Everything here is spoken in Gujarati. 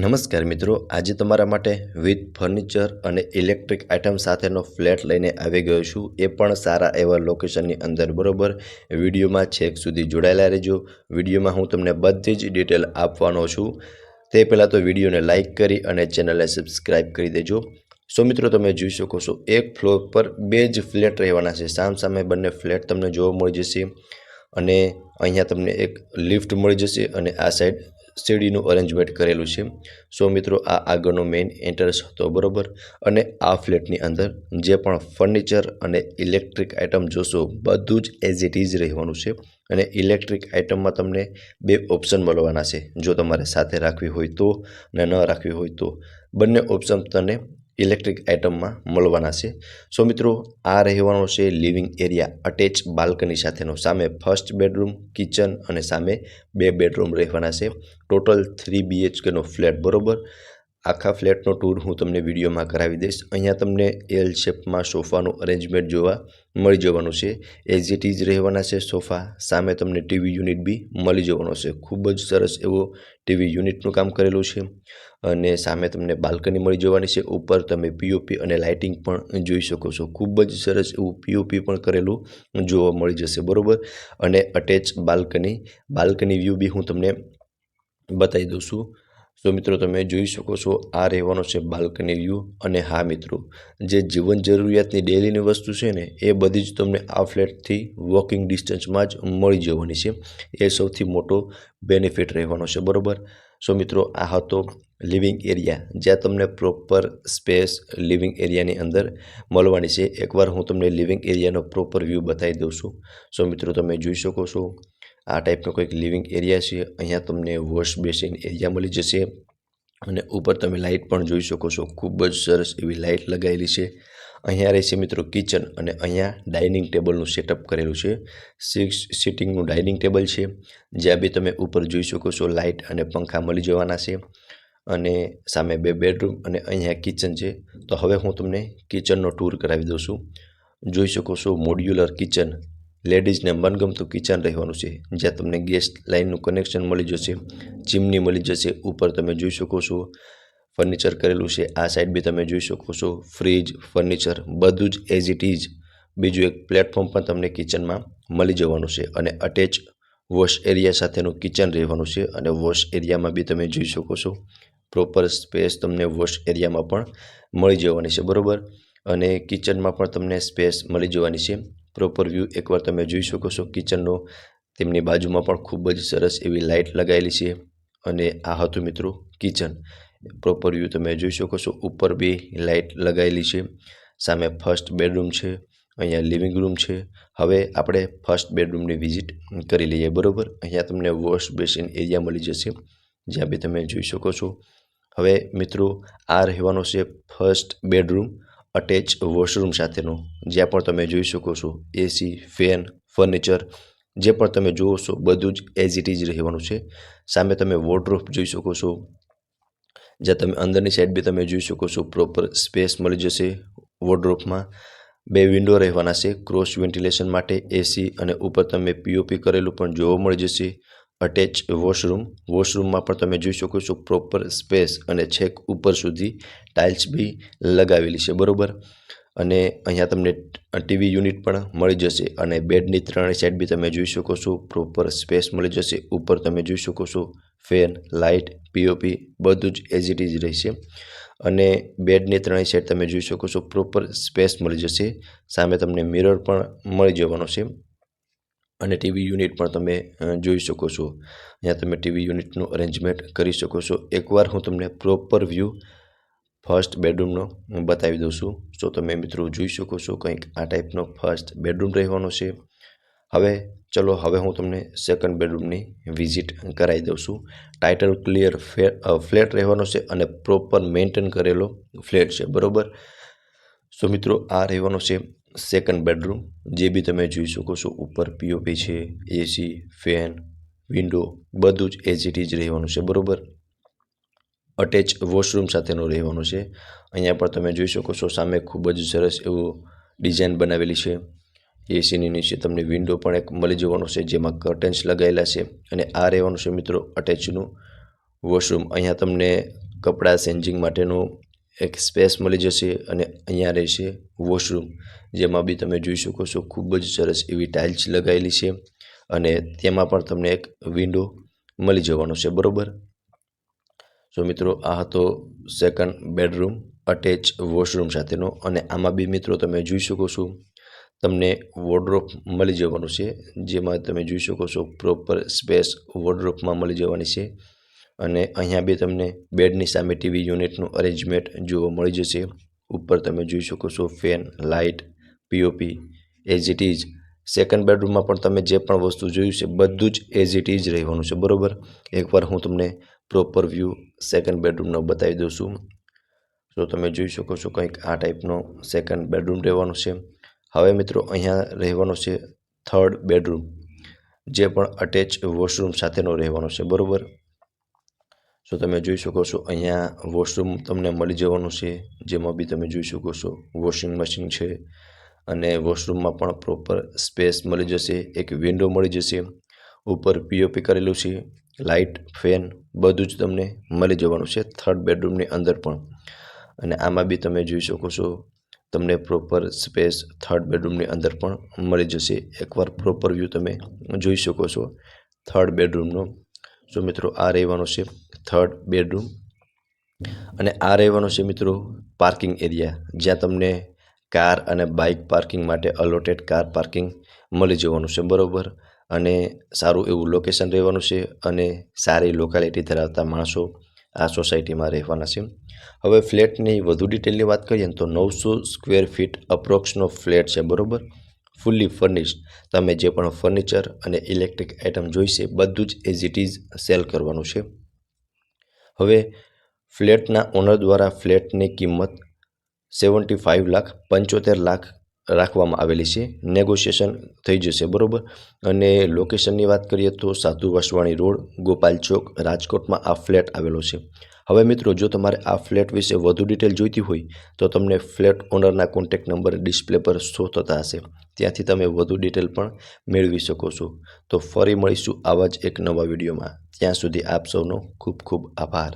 નમસ્કાર મિત્રો, આજે તમારા માટે વિથ ફર્નિચર અને ઇલેક્ટ્રિક આઇટમ સાથેનો ફ્લેટ લઈને આવી ગયો છું, એ પણ સારા એવા લોકેશનની અંદર. બરોબર, વિડીયોમાં છેક સુધી જોડાયેલા રહેજો. વિડીયોમાં હું તમને બધી જ ડિટેલ આપવાનો છું. તે પહેલાં તો વિડીયોને લાઇક કરી અને ચેનલને સબસ્ક્રાઈબ કરી દેજો. સો મિત્રો, તમે જોઈ શકો છો એક ફ્લોર પર બે જ ફ્લેટ રહેવાના છે. સામે બંને ફ્લેટ તમને જોવા મળી જશે અને અહીંયા તમને એક લિફ્ટ મળી જશે અને આ સાઈડ સીડીનું અરેન્જમેન્ટ કરેલું છે. સો મિત્રો, આ આગળનો મેઇન એન્ટ્રન્સ હતો. બરોબર, અને આ ફ્લેટની અંદર જે પણ ફર્નિચર અને ઇલેક્ટ્રિક આઇટમ જોશો બધું જ એઝ ઇટ ઇઝ રહેવાનું છે. અને ઇલેક્ટ્રિક આઇટમમાં તમને બે ઓપ્શન મળવાના છે. જો તમારે સાથે રાખવી હોય તો અને ન રાખવી હોય તો બંને ઓપ્શન તમને ઇલેક્ટ્રિક આઇટમમાં મળવાના છે. સો મિત્રો, આ રહેવાનો છે લિવિંગ એરિયા અટેચ બાલ્કની સાથેનો. સામે ફર્સ્ટ બેડરૂમ, કિચન અને સામે બે બેડરૂમ રહેવાના છે. ટોટલ 3 BHKનો ફ્લેટ. બરોબર, આખા ફ્લેટનો ટૂર હું તમને વિડીયોમાં કરાવી દઈશ. અહીંયા તમને એલ શેપમાં સોફાનું અરેન્જમેન્ટ જોવા મળી જવાનું છે. એઝ ઇટ ઇઝ રહેવાના છે સોફા. સામે તમને ટીવી યુનિટ બી મળી જવાનો છે. ખૂબ જ સરસ એવો ટીવી યુનિટનું કામ કરેલું છે અને સામે તમને બાલ્કની મળી જવાની છે. ઉપર તમે પીઓપી અને લાઇટિંગ પણ જોઈ શકો છો. ખૂબ જ સરસ એવું પીઓપી પણ કરેલું જોવા મળી જશે. બરોબર, અને અટેચ બાલ્કની વ્યૂ બી હું તમને બતાવી દઉં છું. સો મિત્રો, તમે જોઈ શકો છો આ રહેવાનો છે બાલ્કની વ્યૂ. અને હા મિત્રો, જે જીવન જરૂરિયાતની ડેલીની વસ્તુ છે ને એ બધી જ તમને આ ફ્લેટથી વોકિંગ ડિસ્ટન્સમાં જ મળી જવાની છે. એ સૌથી મોટો બેનિફિટ રહેવાનો છે. બરોબર, સો મિત્રો, આ હતો લિવિંગ એરિયા, જ્યાં તમને પ્રોપર સ્પેસ લિવિંગ એરિયાની અંદર મળવાની છે. એકવાર હું તમને લિવિંગ એરિયાનો પ્રોપર વ્યૂ બતાવી દઉં છું. સો મિત્રો, તમે જોઈ શકો છો આ ટાઈપનો કંઈક લિવિંગ એરિયા છે. અહીંયા તમને વોશ બેસિન એરિયા મળી જશે અને ઉપર તમે લાઇટ પણ જોઈ શકો છો. ખૂબ જ સરસ એવી લાઇટ લગાવેલી છે. અહીંયા રહેશે મિત્રો કિચન અને અહીંયા ડાઇનિંગ ટેબલનું સેટઅપ કરેલું છે. 6 સિટિંગનું ડાઇનિંગ ટેબલ છે, જ્યાં બી તમે ઉપર જોઈ શકો છો લાઇટ અને પંખા મળી જવાના છે. અને સામે બે બેડરૂમ અને અહીંયા કિચન છે. તો હવે હું તમને કિચનનો ટૂર કરાવી દઉં છું. જોઈ શકો છો મોડ્યુલર કિચન, લેડીઝને મનગમતું કિચન રહેવાનું છે, જ્યાં તમને ગેસ લાઇનનું કનેક્શન મળી જશે, ચીમની મળી જશે. ઉપર તમે જોઈ શકો છો ફર્નિચર કરેલું છે. આ સાઈડ બી તમે જોઈ શકો છો ફ્રીજ, ફર્નિચર બધું જ એઝ ઇટ ઇઝ. બીજું એક પ્લેટફોર્મ પણ તમને કિચનમાં મળી જવાનું છે અને અટેચ વોશ એરિયા સાથેનું કિચન રહેવાનું છે. અને વોશ એરિયામાં બી તમે જોઈ શકો છો પ્રોપર સ્પેસ તમને વોશ એરિયામાં પણ મળી જવાની છે. બરોબર, અને કિચનમાં પણ તમને સ્પેસ મળી જવાની છે. પ્રોપર વ્યૂ એકવાર તમે જોઈ શકો છો કિચનનો. તેમની બાજુમાં પણ ખૂબ જ સરસ એવી લાઇટ લગાવેલી છે. અને આ હતું મિત્રો કિચન. પ્રોપર વ્યૂ તમે જોઈ શકો છો. ઉપર બી લાઇટ લગાવેલી છે. સામે ફર્સ્ટ બેડરૂમ છે, અહીંયા લિવિંગ રૂમ છે. હવે આપણે ફર્સ્ટ બેડરૂમની વિઝિટ કરી લઈએ. બરોબર, અહીંયા તમને વોશ બેસિન એરિયા મળી જશે, જ્યાં બી તમે જોઈ શકો છો. હવે મિત્રો, આ રહેવાનો છે ફર્સ્ટ બેડરૂમ અટેચ વોશરૂમ સાથેનો, જ્યાં પણ તમે જોઈ શકો છો એસી, ફેન, ફર્નિચર જે પણ તમે જુઓ છો બધું જ એઝ ઇટ ઇઝ રહેવાનું છે. સામે તમે વોર્ડરોબ જોઈ શકો છો, જ્યાં તમે અંદરની સાઈડ બી તમે જોઈ શકો છો પ્રોપર સ્પેસ મળી જશે. વોર્ડરોબમાં બે વિન્ડો રહેવાના છે ક્રોસ વેન્ટિલેશન માટે, એસી અને ઉપર તમે પીઓપી કરેલું પણ જોવા મળી જશે. અટેચ વોશરૂમમાં પણ તમે જોઈ શકો છો પ્રોપર સ્પેસ અને છેક ઉપર સુધી ટાઇલ્સ બી લગાવેલી છે. બરોબર, અને અહીંયા તમને ટીવી યુનિટ પણ મળી જશે અને બેડની ત્રણેય સાઈડ બી તમે જોઈ શકો છો પ્રોપર સ્પેસ મળી જશે. ઉપર તમે જોઈ શકો છો ફેન, લાઇટ, પીઓપી બધું જ એઝ ઇટ ઇઝ રહેશે. અને બેડની ત્રણેય સાઈડ તમે જોઈ શકો છો પ્રોપર સ્પેસ મળી જશે. સામે તમને મિરર પણ મળી જવાનો છે અને ટીવી યુનિટ પણ તમે જોઈ શકો છો. અહીંયા તમે ટીવી યુનિટનું અરેન્જમેન્ટ કરી શકો છો. એકવાર હું તમને પ્રોપર વ્યૂ ફર્સ્ટ બેડરૂમનો બતાવી દઉં છું. તો તમે મિત્રો જોઈ શકો છો કંઈક આ ટાઈપનો ફર્સ્ટ બેડરૂમ રહેવાનો છે. હવે હું તમને સેકન્ડ બેડરૂમની વિઝિટ કરાવી દઉં છું. ટાઇટલ ક્લિયર ફ્લેટ રહેવાનો છે અને પ્રોપર મેન્ટેન કરેલો ફ્લેટ છે. બરોબર, સો મિત્રો, આ રહેવાનો છે સેકન્ડ બેડરૂમ, જે બી તમે જોઈ શકો છો ઉપર પીઓપી છે, એસી, ફેન, વિન્ડો બધું જ એઝ ઇટ ઇઝ રહેવાનું છે. બરોબર, અટેચ વોશરૂમ સાથેનું રહેવાનું છે. અહીંયા પણ તમે જોઈ શકો છો સામે ખૂબ જ સરસ એવું ડિઝાઇન બનાવેલી છે. એસીની નીચે તમને વિન્ડો પણ એક મળી જવાનો છે, જેમાં કર્ટન્સ લગાવેલા છે. અને આ રહેવાનું છે મિત્રો અટેચનું વોશરૂમ. અહીંયા તમને કપડાં ચેન્જિંગ માટેનો એક સ્પેસ મળી જશે અને અહીંયા રહેશે વોશરૂમ, જેમાં બી તમે જોઈ શકો છો ખૂબ જ સરસ એવી ટાઇલ્સ લગાવેલી છે અને તેમાં પણ તમને એક વિન્ડો મળી જવાનો છે, બરાબર. સો મિત્રો, આ હતો સેકન્ડ બેડરૂમ અટેચ વોશરૂમ સાથેનો અને આમાં બી મિત્રો તમે જોઈ શકો છો તમને વોર્ડરોબ મળી જવાનું છે, જેમાં તમે જોઈ શકો છો પ્રોપર સ્પેસ વોર્ડરોબમાં મળી જવાની છે અને અહીંયા બી તમને બેડની સામે ટીવી યુનિટનું અરેન્જમેન્ટ જોવા મળી જશે. ઉપર તમે જોઈ શકો છો fan, light, POP as it is. Second બેડરૂમમાં પણ તમે જે પણ વસ્તુ જોયું છે બધું જ એઝ ઇટ ઇઝ રહેવાનું છે, બરાબર. એકવાર હું તમને પ્રોપર વ્યૂ સેકન્ડ બેડરૂમનો બતાવી દઉં છું. તો તમે જોઈ શકો છો કંઈક આ ટાઈપનો સેકન્ડ બેડરૂમ રહેવાનો છે. હવે મિત્રો અહીંયા રહેવાનો છે થર્ડ બેડરૂમ, જે પણ અટેચ વોશરૂમ સાથેનો રહેવાનો છે, બરાબર. સો તમે જોઈ શકો છો અહીંયા વોશરૂમ તમને મળી જવાનું છે, જેમાં બી તમે જોઈ શકો છો વોશિંગ મશીન છે અને વોશરૂમમાં પણ પ્રોપર સ્પેસ મળી જશે, એક વિન્ડો મળી જશે, ઉપર પીઓપી કરેલું છે, લાઇટ, ફેન બધું જ તમને મળી જવાનું છે થર્ડ બેડરૂમની અંદર પણ. અને આમાં બી તમે જોઈ શકો છો તમને પ્રોપર સ્પેસ થર્ડ બેડરૂમની અંદર પણ મળી જશે. એકવાર પ્રોપર વ્યૂ તમે જોઈ શકો છો થર્ડ બેડરૂમનો. સો મિત્રો, આ રહેવાનો છે થર્ડ બેડરૂમ અને આ રહેવાનો છે મિત્રો પાર્કિંગ એરિયા, જ્યાં તમને કાર અને બાઇક પાર્કિંગ માટે અલોટેડ કાર પાર્કિંગ મળી જવાનું છે, બરાબર. અને સારું એવું લોકેશન રહેવાનું છે અને સારી લોકાલિટી ધરાવતા માણસો આ સોસાયટીમાં રહેવાના છે. હવે ફ્લેટની વધુ ડિટેલની વાત કરીએ ને તો 900 સ્ક્વેર ફીટ અપ્રોક્સનો ફ્લેટ છે, બરાબર. Fully furnished. તમે જે પણ ફર્નિચર અને ઇલેક્ટ્રિક આઇટમ જોઈશે બધું જ એઝ ઇટ ઇઝ સેલ કરવાનું છે. હવે ફ્લેટના ઓનર દ્વારા ફ્લેટની કિંમત 75 લાખ રાખવામાં આવેલી છે. નેગોશિએશન થઈ જશે, બરાબર. અને લોકેશનની વાત કરીએ તો સાધુ વાસવાણી રોડ, ગોપાલ ચોક, રાજકોટમાં આ ફ્લેટ આવેલો છે. હવે મિત્રો, જો તમારે આ ફ્લેટ વિશે વધુ ડિટેલ જોઈતી હોય તો તમને ફ્લેટ ઓનરના કોન્ટેક્ટ નંબર ડિસ્પ્લે પર શો થતા હશે, ત્યાંથી તમે વધુ ડિટેલ પણ મેળવી શકો છો. તો ફરી મળીશું આવા જ એક નવા વિડીયોમાં. ત્યાં સુધી આપ સૌનો ખૂબ ખૂબ આભાર.